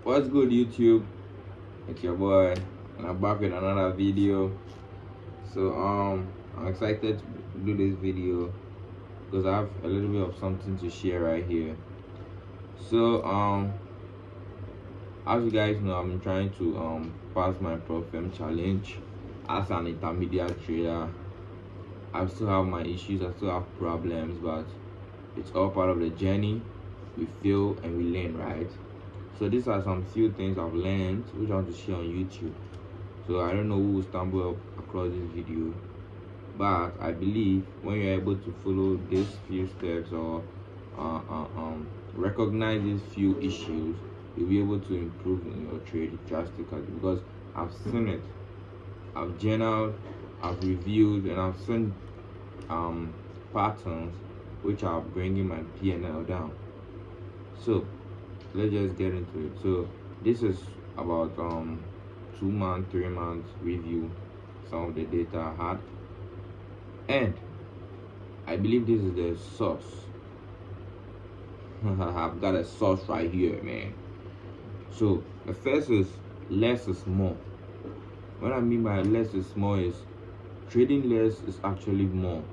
What's good, YouTube? It's your boy, and I'm back with another video. I'm excited to do this video because I have a little bit of something to share right here. So as you guys know, I'm trying to pass my Profem challenge as an intermediate trader. I still have my issues, I still have problems, but it's all part of the journey. We fail and we learn, right? So these are some few things I've learned which I want to share on YouTube. So I don't know who will stumble across this video, but I believe when you're able to follow these few steps or recognize these few issues, you'll be able to improve in your trade drastically. Because I've seen it, I've journaled, I've reviewed, and I've seen patterns which are bringing my P&L down. So let's just get into it. So this is about 2 month, 3 months review, some of the data I had, and I believe this is the source. I've got a source right here, man. So the first is less is more. What I mean by less is more is trading less is actually more.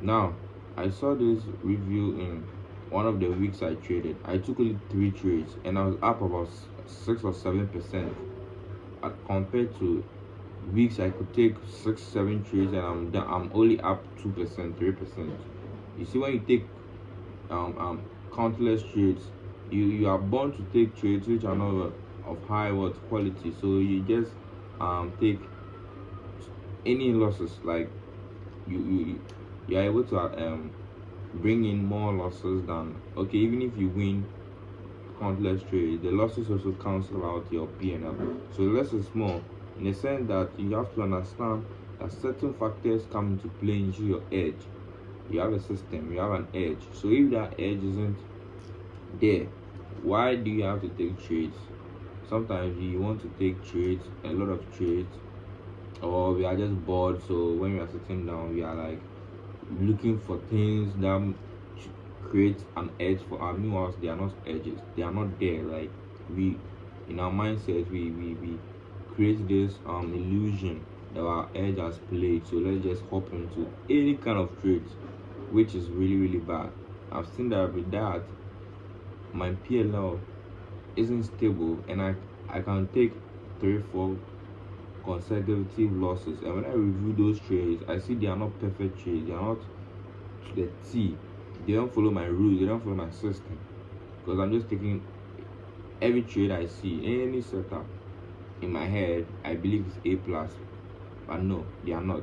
Now I saw this review in one of the weeks I traded. I took only 3 trades and I was up about 6 or 7% compared to weeks I could take 6-7 trades and I'm only up 2%, 3%. You see, when you take countless trades, you are born to take trades which are not of high quality, so you just take any losses. Like you are able to bring in more losses than, okay, even if you win countless trades, the losses also cancel out your P&L. So less is more, in the sense that you have to understand that certain factors come into play into your edge. You have a system, you have an edge. So if that edge isn't there, why do you have to take trades? Sometimes you want to take trades, a lot of trades, or we are just bored. So when we are sitting down, we are like looking for things that create an edge for our meanwhile they are not edges, they are not there. Like, we in our mindset we create this illusion that our edge has played, so let's just hop into any kind of trades, which is really bad. I've seen that with that my PLL isn't stable, and I can take 3-4 consecutive losses, and when I review those trades, I see they are not perfect trades, they are not to the T. They don't follow my rules, they don't follow my system, because I'm just taking every trade I see, any setup in my head I believe it's A plus, but no, they are not.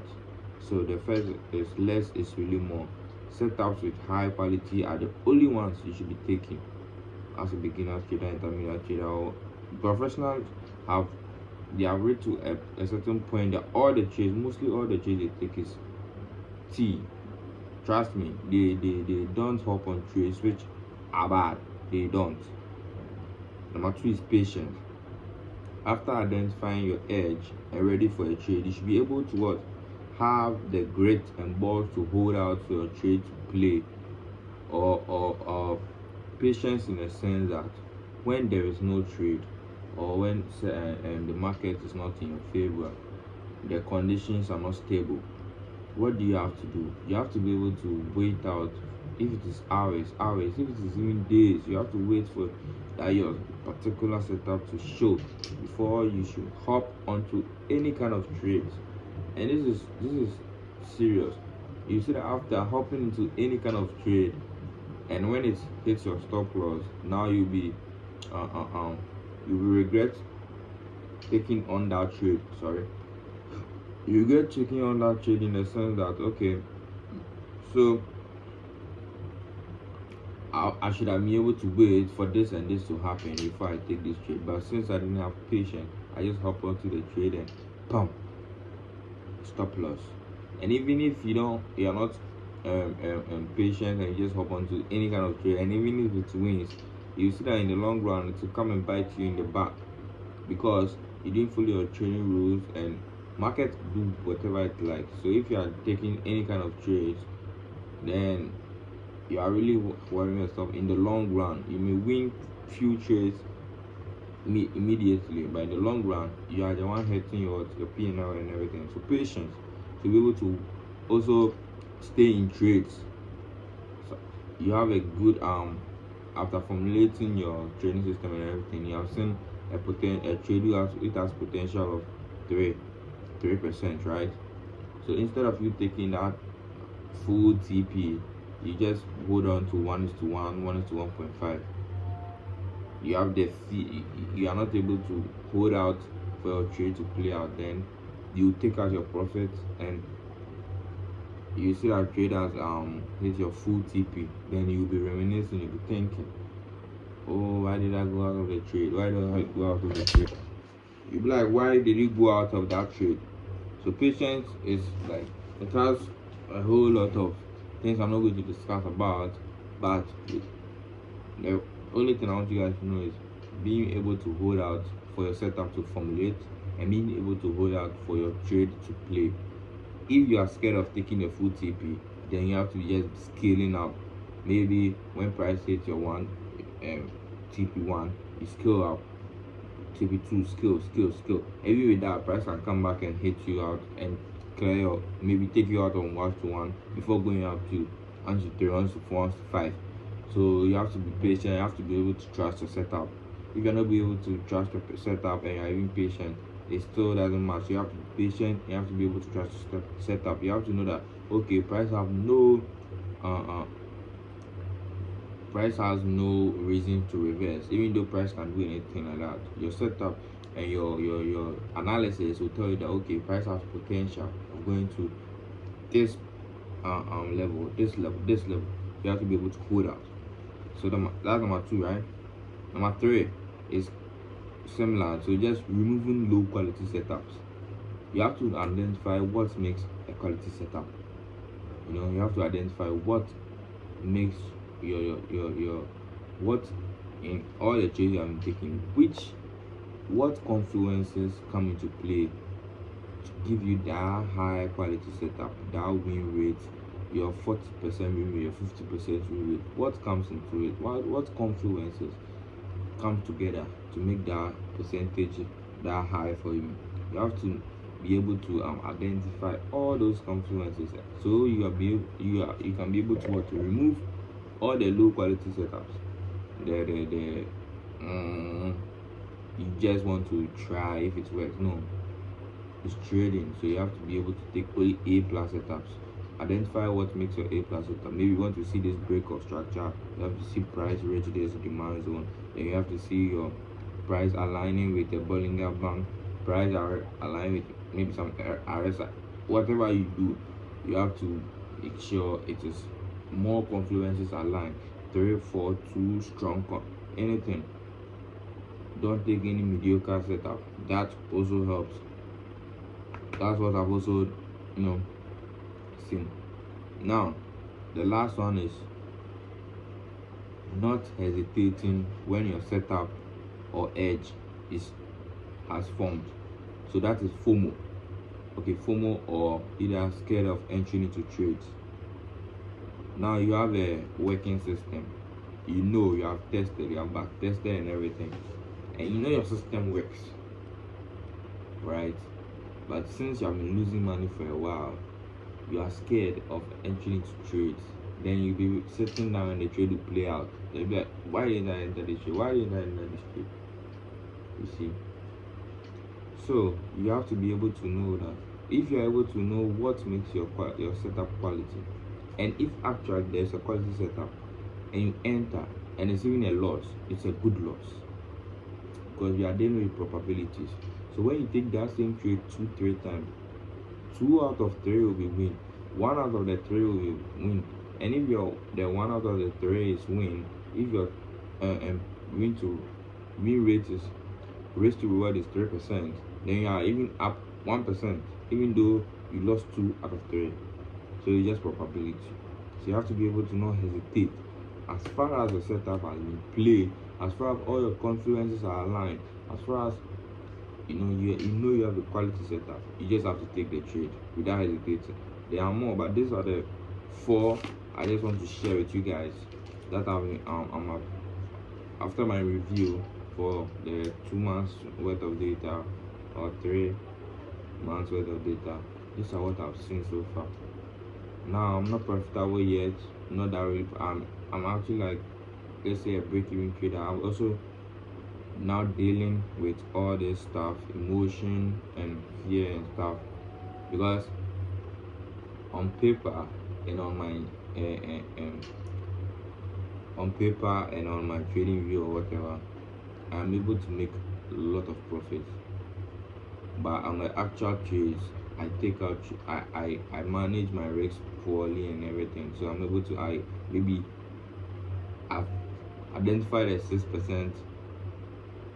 So the first is less is really more. Setups with high quality are the only ones you should be taking as a beginner trader, intermediate trader, or professionals. They have reached to a certain point that all the trades, mostly all the trades they take is T. Trust me, they don't hop on trades which are bad. They don't. Number 2 is patience. After identifying your edge and ready for a trade, you should be able to what? Have the grit and balls to hold out for your trade to play, or patience, in the sense that when there is no trade, or when the market is not in your favor, the conditions are not stable, what do you have to do? You have to be able to wait out. If it is hours, if it is even days, you have to wait for that your particular setup to show before you should hop onto any kind of trades. And this is serious. You see that after hopping into any kind of trade, and when it hits your stop loss, now you'll be you will regret taking on that trade. Sorry, you get taking on that trade, in the sense that, okay, so I should have been able to wait for this and this to happen before I take this trade. But since I didn't have patience, I just hop onto the trade and pump, stop loss. And even if you're not patient, and you just hop onto any kind of trade, and even if it wins, you see that in the long run it will come and bite you in the back, because you didn't follow your trading rules, and market do whatever it likes. So if you are taking any kind of trades, then you are really worrying yourself. In the long run, you may win few trades immediately, but in the long run, you are the one hurting your P&L and everything. So patience to be able to also stay in trades. So you have a good after formulating your trading system and everything, you have seen a trade it has potential of 3%, right? So instead of you taking that full TP, you just hold on to 1:1, 1:1.5. You have the fee, you are not able to hold out for your trade to play out, then you take out your profits and you see that trade has hit your full TP, then you'll be reminiscing, you'll be thinking, oh, why did I go out of the trade? Why did I go out of the trade? You'll be like, why did you go out of that trade? So patience is like, it has a whole lot of things I'm not going to discuss about, but the only thing I want you guys to know is being able to hold out for your setup to formulate and being able to hold out for your trade to play. If you are scared of taking a full TP, then you have to be just scaling up. Maybe when price hits your TP1, you scale up. TP2, scale. Even with that, price can come back and hit you out and clear up, maybe take you out on 1:1 before going up to 1:3, 1:4, 1:5. So you have to be patient, you have to be able to trust your setup. If you're not be able to trust your setup and you're even patient, it still doesn't matter. You have to be patient, you have to be able to trust your setup. You have to know that okay, price has no reason to reverse, even though price can do anything like that. Your setup and your analysis will tell you that okay, price has potential of going to this level, this level. You have to be able to hold out. So that's number 2, right? Number 3 is similar, so just removing low quality setups. You have to identify what makes a quality setup. You have to identify what makes your what in all the trades I'm taking, what confluences come into play to give you that high quality setup, that win rate, your 40% win rate, your 50% win rate. What comes into it? What confluences come together to make that percentage that high for you? You have to be able to identify all those confluences, so you can be able to remove all the low quality setups. You just want to try if it works. No, it's trading, so you have to be able to take only A plus setups. Identify what makes your A plus setup. Maybe you want to see this break of structure, you have to see price reach this demand zone, then you have to see your price aligning with the Bollinger Band, price aligning with maybe some RSI. Whatever you do, you have to make sure it is more confluences aligned. 3, 4, 2, strong, anything. Don't take any mediocre setup. That also helps. That's what I've also seen. Now the last one is not hesitating when your setup or edge has formed. So that is FOMO. Okay, FOMO, or either scared of entering into trades. Now you have a working system. You have tested, you have back tested and everything, and your system works, right? But since you have been losing money for a while, you are scared of entering into trades. Then you'll be sitting down and the trade will play out. You'll be like, why didn't I enter this trade? Why didn't I enter this trade? You see? So you have to be able to know that if you're able to know what makes your setup quality, and if actually there's a quality setup and you enter and it's even a loss, it's a good loss, because you are dealing with probabilities. So when you take that same trade 2-3 times, 2 out of 3 will be win, 1 out of the 3 will be win. And if the 1 out of the 3 is win, if your win rate is risk to reward is 3%, then you are even up 1%, even though you lost 2 out of 3. So it's just probability. So you have to be able to not hesitate. As far as the setup has been played, as far as all your confluences are aligned, as far as you have the quality setup, you just have to take the trade without hesitating. There are more, but these are the 4 I just want to share with you guys that I'm after my review. for the 2 months worth of data or 3 months worth of data. These are what I've seen so far. Now I'm not profitable yet, not that I'm actually like, let's say, a break-even trader. I'm also now dealing with all this stuff, emotion and fear and stuff, because on paper and on my on paper and on my trading view or whatever, I'm able to make a lot of profits. But on the actual trades, I take out, I manage my risks poorly and everything. So I'm able to, I've identified a 6%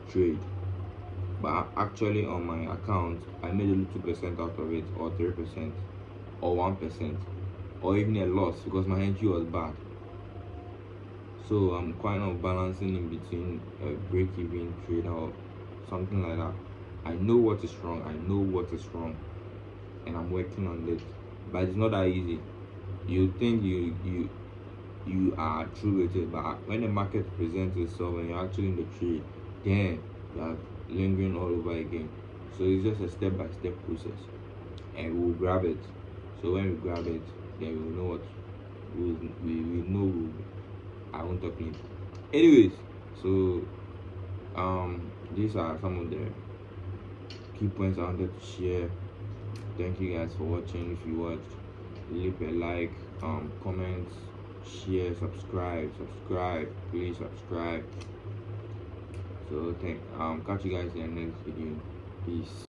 trade, but actually on my account I made only 2% out of it, or 3%, or 1%, or even a loss because my entry was bad. So I'm kind of balancing in between a break-even trade or something like that. I know what is wrong, and I'm working on it. But it's not that easy. You think you are true with it, but when the market presents itself and you're actually in the trade, then you are lingering all over again. So it's just a step-by-step process, and we'll grab it. So when we grab it, then we will know what we know. I won't talk it. Anyways, so these are some of the key points I wanted to share. Thank you guys for watching. If you watched, leave a like, comment, share, subscribe, please subscribe. So catch you guys in the next video. Peace.